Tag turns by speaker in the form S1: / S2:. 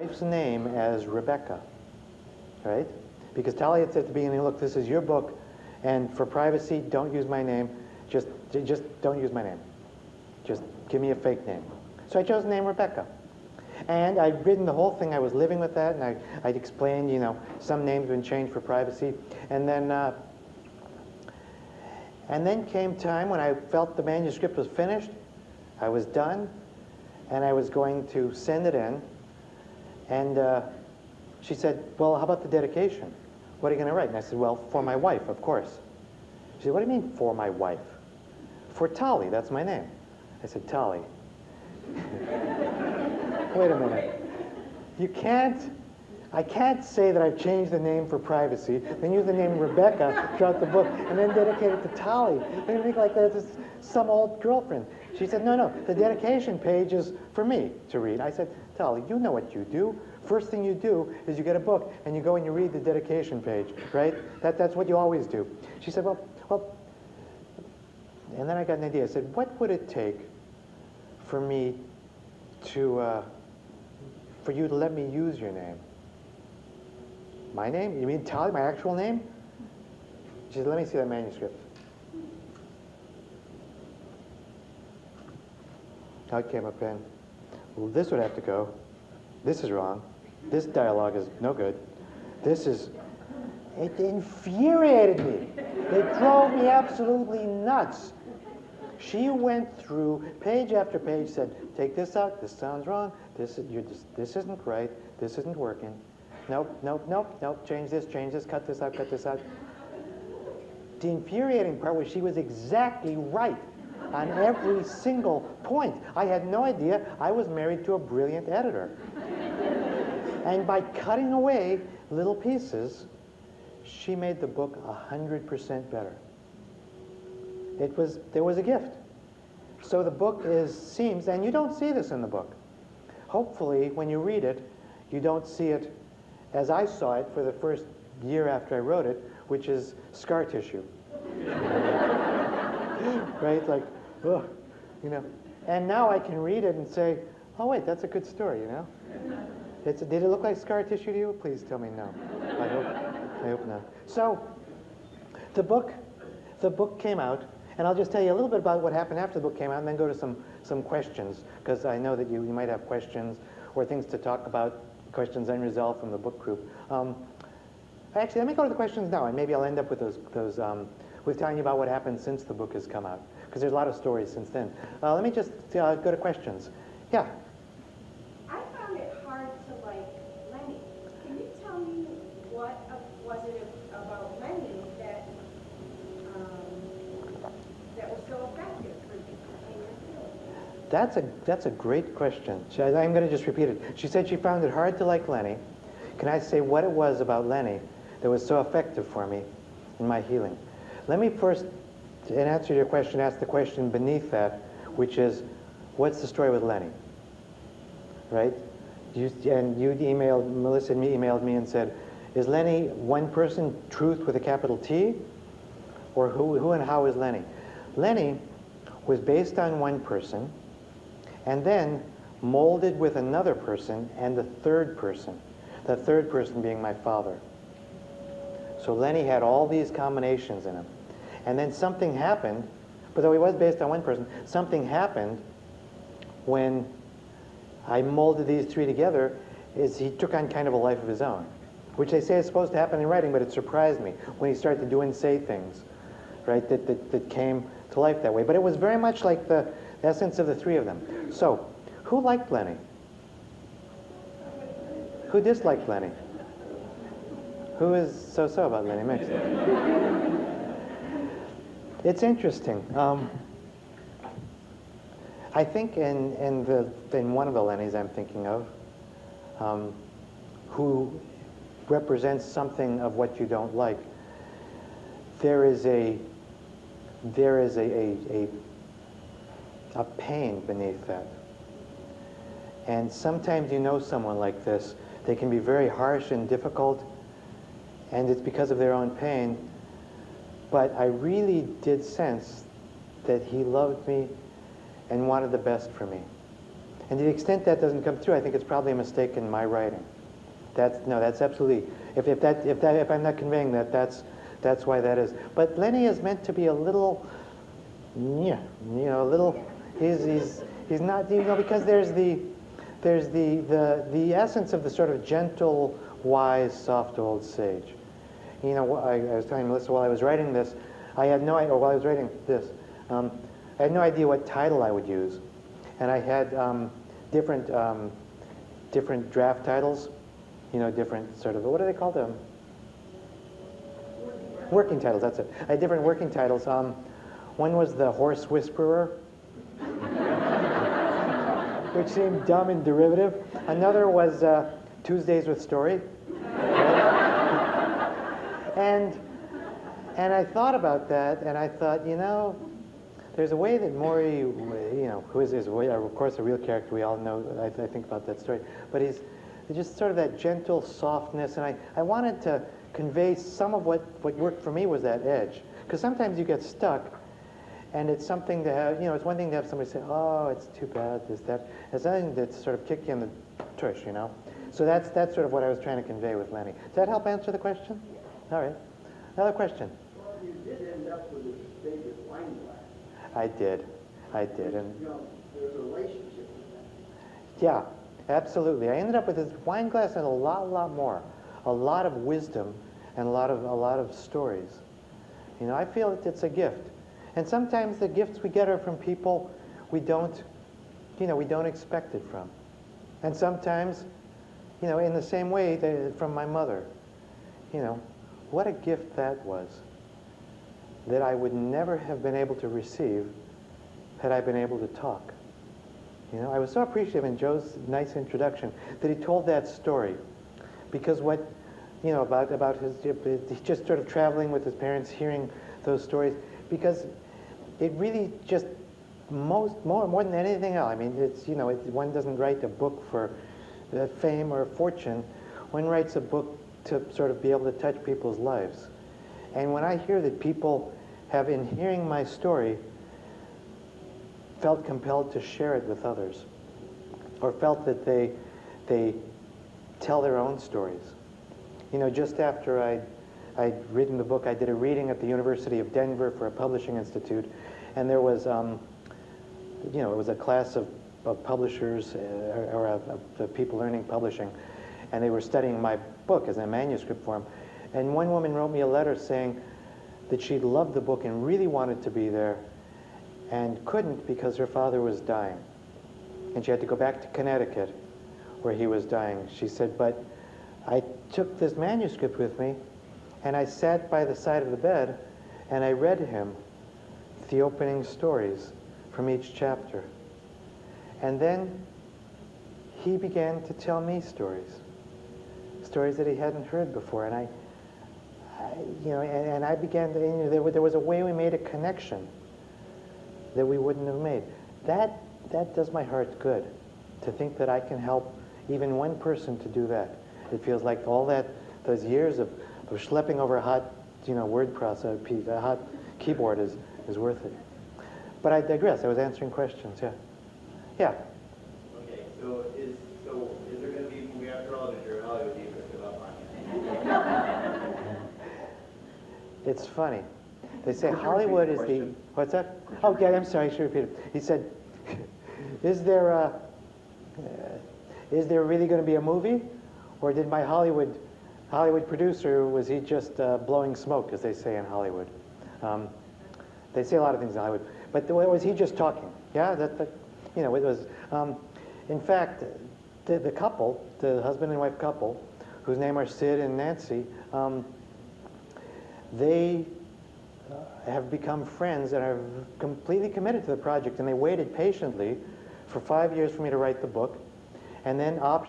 S1: wife's name as Rebecca, right? Because Tali had said at the beginning, look, this is your book, and for privacy, don't use my name. Just don't use my name. Just give me a fake name. So I chose the name Rebecca. And I'd written the whole thing. I was living with that, and I'd explained, you know, some names have been changed for privacy. And then came time when I felt the manuscript was finished. I was done, and I was going to send it in. And she said, well, how about the dedication? What are you going to write? And I said, well, for my wife, of course. She said, what do you mean, for my wife? For Tali, that's my name. I said, Tali. Wait a minute. I can't say that I've changed the name for privacy, then use the name Rebecca throughout the book, and then dedicate it to Tali. They make like that's some old girlfriend. She said, no, the dedication page is for me to read. I said, Tali, you know what you do. First thing you do is you get a book, and you go and you read the dedication page, right? That's what you always do. She said, well, and then I got an idea. I said, what would it take for me to, for you to let me use your name? My name? You mean Tali, my actual name? She said, let me see that manuscript. Out came a pen. Well, this would have to go. This is wrong. This dialogue is no good. It infuriated me. It drove me absolutely nuts. She went through page after page, said, take this out, this sounds wrong, this isn't right, this isn't working. Nope, change this, cut this out. The infuriating part was she was exactly right on every single point. I had no idea I was married to a brilliant editor. And by cutting away little pieces, she made the book 100% better. There was a gift. So the book seems, and you don't see this in the book. Hopefully, when you read it, you don't see it as I saw it for the first year after I wrote it, which is scar tissue. Right? Like, ugh, you know. And now I can read it and say, oh, wait, that's a good story, you know? Did it look like scar tissue to you? Please tell me no. I hope not. So, the book came out, and I'll just tell you a little bit about what happened after the book came out, and then go to some questions, because I know that you might have questions or things to talk about, questions unresolved from the book group. Actually, let me go to the questions now, and maybe I'll end up with those with telling you about what happened since the book has come out, because there's a lot of stories since then. Let me just go to questions. Yeah.
S2: I found it hard to like Lenny. Can you tell me what was it about Lenny that was so effective for you in your film?
S1: That's a great question. I'm going to just repeat it. She said she found it hard to like Lenny. Can I say what it was about Lenny that was so effective for me in my healing? Let me first, in answer to your question, ask the question beneath that, which is, what's the story with Lenny? Right? Melissa and me emailed me and said, is Lenny one person, truth with a capital T? Or who and how is Lenny? Lenny was based on one person, and then molded with another person and the third person. The third person being my father. So Lenny had all these combinations in him. And then something happened, but though he was based on one person, something happened when I molded these three together, is he took on kind of a life of his own, which they say is supposed to happen in writing, but it surprised me when he started to do and say things, right, that came to life that way. But it was very much like the essence of the three of them. So, who liked Lenny? Who disliked Lenny? Who is so-so about Lenny Mix? It's interesting. I think in one of the Lennys I'm thinking of, who represents something of what you don't like, there is a pain beneath that. And sometimes you know someone like this. They can be very harsh and difficult, and it's because of their own pain. But I really did sense that he loved me and wanted the best for me. And to the extent that doesn't come through, I think it's probably a mistake in my writing. That's absolutely, if I'm not conveying that, that's why that is. But Lenny is meant to be a little, yeah, a little, he's not, because there's the essence of the sort of gentle, wise, soft old sage. I was telling Melissa while I was writing this, I had no idea, or while I was writing this, I had no idea what title I would use. And I had different draft titles, different sort of, what do they call them? Working titles, that's it. I had different working titles. One was The Horse Whisperer, which seemed dumb and derivative. Another was Tuesdays with Story. And I thought about that, and I thought, there's a way that Maury, who is of course a real character, we all know, I think about that story, but he's just sort of that gentle softness, and I wanted to convey some of what worked for me was that edge. Because sometimes you get stuck, and it's something to have, it's one thing to have somebody say, oh, it's too bad, this, that. It's something that sort of kick you in the tush, So that's sort of what I was trying to convey with Lenny. Does that help answer the question? All right. Another question.
S3: Well, you did end up with his favorite wine glass.
S1: I did. And
S3: there's a relationship with that.
S1: yeah, absolutely. I ended up with his wine glass and a lot more. A lot of wisdom and a lot of stories. I feel it's a gift. And sometimes the gifts we get are from people we don't expect it from. And sometimes, in the same way, from my mother. What a gift that was. That I would never have been able to receive had I been able to talk. I was so appreciative in Joe's nice introduction that he told that story. Because about his just sort of traveling with his parents, hearing those stories, because it really just more than anything else. I mean, it's one doesn't write a book for fame or fortune. One writes a book to sort of be able to touch people's lives. And when I hear that people have, in hearing my story, felt compelled to share it with others, or felt that they tell their own stories. Just after I'd written the book, I did a reading at the University of Denver for a publishing institute, and there was, it was a class of publishers or of people learning publishing, and they were studying my book as a manuscript form. And one woman wrote me a letter saying that she loved the book and really wanted to be there, and couldn't because her father was dying, and she had to go back to Connecticut where he was dying. She said, but I took this manuscript with me, and I sat by the side of the bed, and I read him the opening stories from each chapter. And then he began to tell me stories that he hadn't heard before. And I began to, there was a way we made a connection that we wouldn't have made. That does my heart good, to think that I can help even one person to do that. It feels like those years of schlepping over a hot, word processor, a hot keyboard is worth it. But I digress. I was answering questions. Yeah. Yeah.
S4: Okay. So is there going to be a movie after all? If you're in Hollywood, do you give up on it?
S1: It's funny. They say Hollywood is the. What's that? Oh, yeah. I'm sorry. I should repeat it. He said, "Is there really going to be a movie, or did my Hollywood producer, was he just blowing smoke, as they say in Hollywood?" They say a lot of things in Hollywood, but was he just talking? Yeah, it was. In fact, the couple, the husband and wife couple, whose name are Sid and Nancy, they have become friends and are completely committed to the project, and they waited patiently for 5 years for me to write the book, and then